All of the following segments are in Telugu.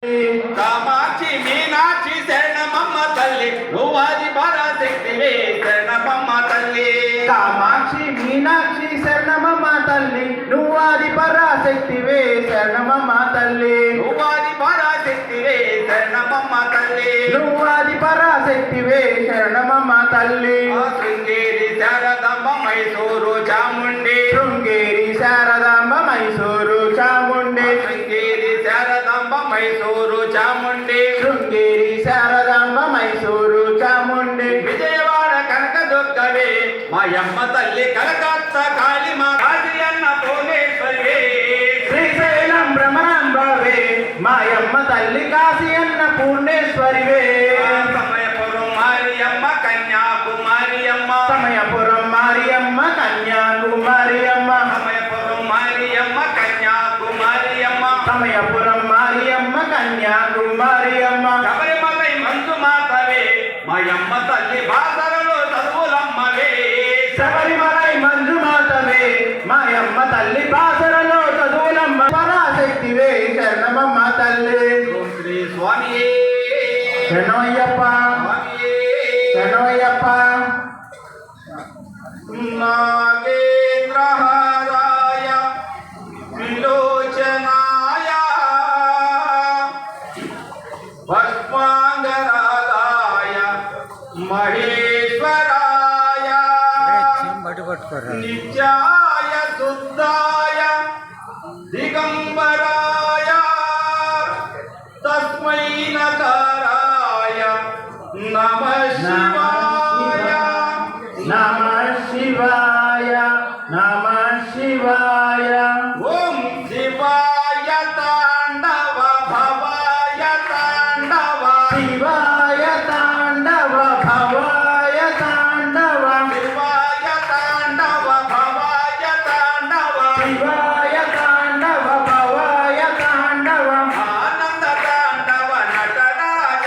కామాక్షి మీనాక్షి శరణమమ్మ తల్లి నువ్వాది పరాశక్తివే శరణమమ్మ తల్లి. కామాక్షి మీనాక్షి శరణమమ్మ తల్లి నువ్వాది పరాశక్తివే శరణమమ్మ తల్లి. నువ్వాది పరాశక్తివే శరణమమ్మ తల్లి. నువ్వాది పరాశక్తివే శరణమమ్మ తల్లి. శృంగేరి శారదాంబ మైసూరు చాముండి. శృంగేరి శారదాంబ మైసూరు చాముండి. శృంగేరి శారదాంబ మైసూరు చాముండి. శృంగేరి శారదాంబ మైసూరు చాముండి. విజయవాడ కనకదుర్గవే మాయమ్మ తల్లి. కలకత్తా కాళీమా కాశీ అన్న భువనేశ్వరి. శ్రీశైలం భ్రమరాంబవే మాయమ్మ తల్లి. కాశీ అన్న పూర్ణేశ్వరివే. సమయపురం మారియమ్మ కన్యాకుమారియమ్మ. సమయపురం మారియమ్మ కన్యాకుమారియమ్మ. సమయపురం మారియమ్మ కన్యాకుమారియమ్మ. సమయపురం మారియమ్మ కన్యాకుమారియమ్మ. శబరిమలై మంచు మాతవే మాయమ్మ తల్లి. బాసరలో చదువులమ్మవే. శబరిమలై మంజు మాతవే మాయమ్మ తల్లి. బాసరలో చదువులమ్మ. పరాశక్తివే శరణమమ్మ తల్లి. ఓం శ్రీ స్వామియే శరణమయ్యప్ప స్వామియే. శరణమయ్యప్ప. నాగేంద్రహారాయ విలోచనాయ భస్మాంగరాగాయ మహేశ్వరాయ నిత్యాయ శుద్ధాయ దిగంబరాయ తస్మై నకారాయ నమః శివాయ. నమః శివాయ నమః శివాయ. ఓం శివాయ తాండవ భవాయ తాండవ. శివాయ తాండవ భవాయ తాండవ. శివాయ తాండవ భవాయ తాండవ. శివాయ తాండవ భవాయ తాండవ. ఆనంద తాండవ నటరాజ.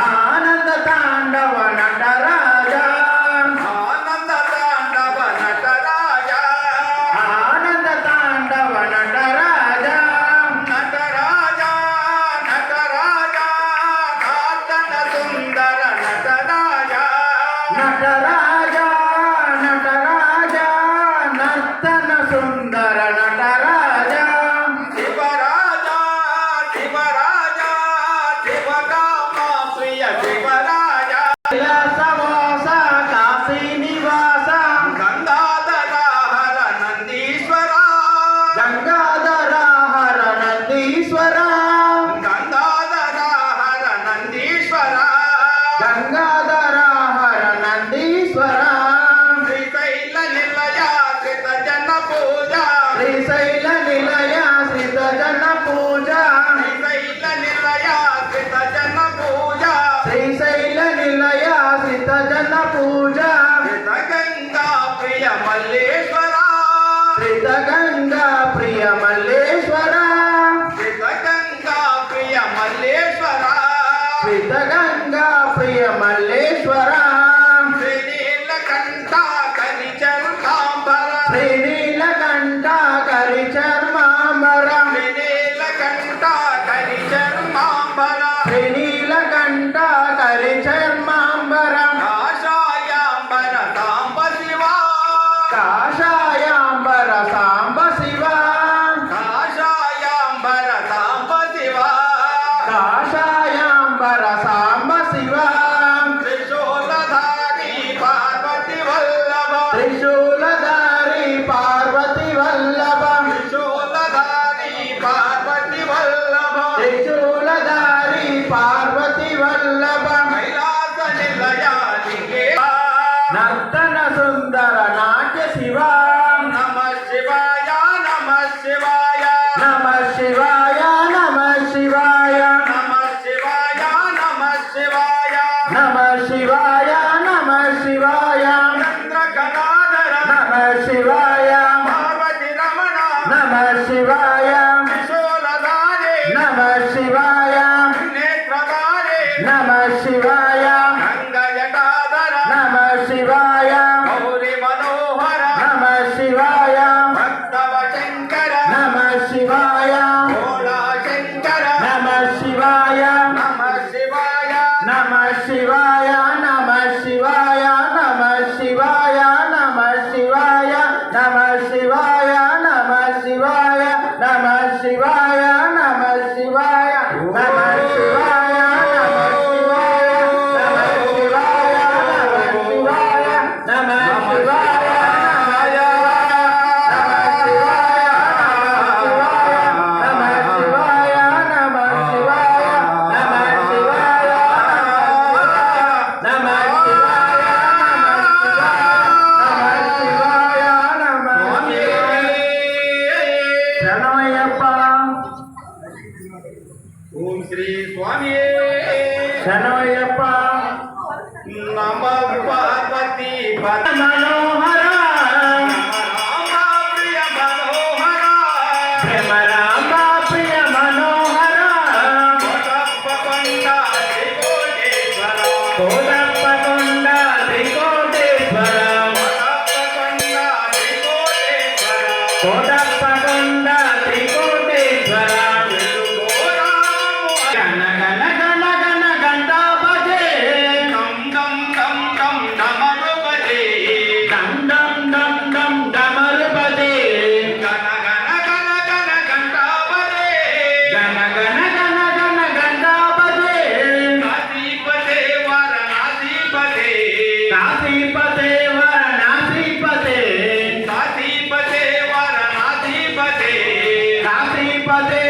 ఆనంద తాండవ నటరాజ. ఆనంద తాండవ నటరాజ. ఆనంద తాండవ నటరాజ. నటరాజ నటరాజ నార్దన సుందర నటరాజ. నటరాజ నటరాజ నర్తన సుందర నటరాజ. శివరాజ శివరాజ శివకామ ప్రియ శివరాజ. కైలాసవాస కాశీ నివాస. గంగాధర హర నందీశ్వర. గంగాధర హర నందీశ్వర. గంగాధర హర నందీశ్వర. గంగాధర హర నందీశ్వర. శ్రీశైల నిలయ కృత జన పూజ. శ్రీశైల నిలయ శ్రీత జన పూజ. శ్రీశైల నిలయ కృత జన పూజ. శ్రీశైల నిలయ శ్రీత జన పూజ. కృత గంగా ప్రియ మల్లేశ్వర. శ్రీత గంగా ప్రియ మల్లేశ్వర. కృత గంగా ప్రియ మల్లేశ్వర. శ్రీత గంగా ప్రియ మల్లేశ్వర. శ్రీనీలకంఠ కరిచర్మాంబర. శ్రీనీలకంఠ కరిచర్మాంబర. శ్రీనీలకంఠ కరిచర్మాంబర. శ్రీనీలకంఠ కరిచర్మాంబర. కాషాయాంబర సాంబ శివ. కాషాయాంబర సాంబ శివ. కాషాయాంబర సాంబ శివ. కాషాయాంబర సాంబ శివ. త్రిశూలధారి పార్వతి వల్లభ. త్రిశూలధారి పార్వతి వల్లభ. త్రిశూలధారి పార్వతి వల్లభ. త్రిశూలధారి పార్వతి వల్లభ. కైలాస నిలయ లింగే. నర్తన సుందర నాట్య శివ. నమః శివాయ నమః శివాయ. నమః శివాయ నమః శివాయ. నమః శివాయ నమః శివాయ. నమః శివాయ నమః శివాయ. చంద్రకళాధర నమః శివాయ. పార్వతి రమణ. నమః శివాయ. త్రిశూలధారి నమః శివాయ. నేత్రధారి. నమః శివాయ. గంగజటాధర. నమః శివాయ. గౌరి మనోహర. నమః శివాయ. భక్తవ శంకర. నమః శివాయ. భోళా శంకర. నమః ఓం శ్రీ స్వామి శరణయ్యప్ప నమ పార్వతీ పద మనోహర రామ ప్రియ మనోహర ప్రేమ రామ ప్రియ మనోహర కోటప్పకొండ శ్రీకోటేశ్వర కోటప్పకొండ త్రికోటేశ్వర కోటప్పకొండ శ్రీకోటేశ్వర కోటప్పకొండ త్రికోటేశ్వర వెలుగోరాము గణ గణ గణ గణ గంటాపతే డం డం డం డం డమరుపతి డం డం డం డం డమరుపతే గణ గణ గణ గణ గంటాపతే గణ గణ గణ గణ గంటాపతే నాసీపతే వారణాసీపతే కాశీపతే వారణాసీపతే నాసీపతే వారణాసీపతే కాశీపతే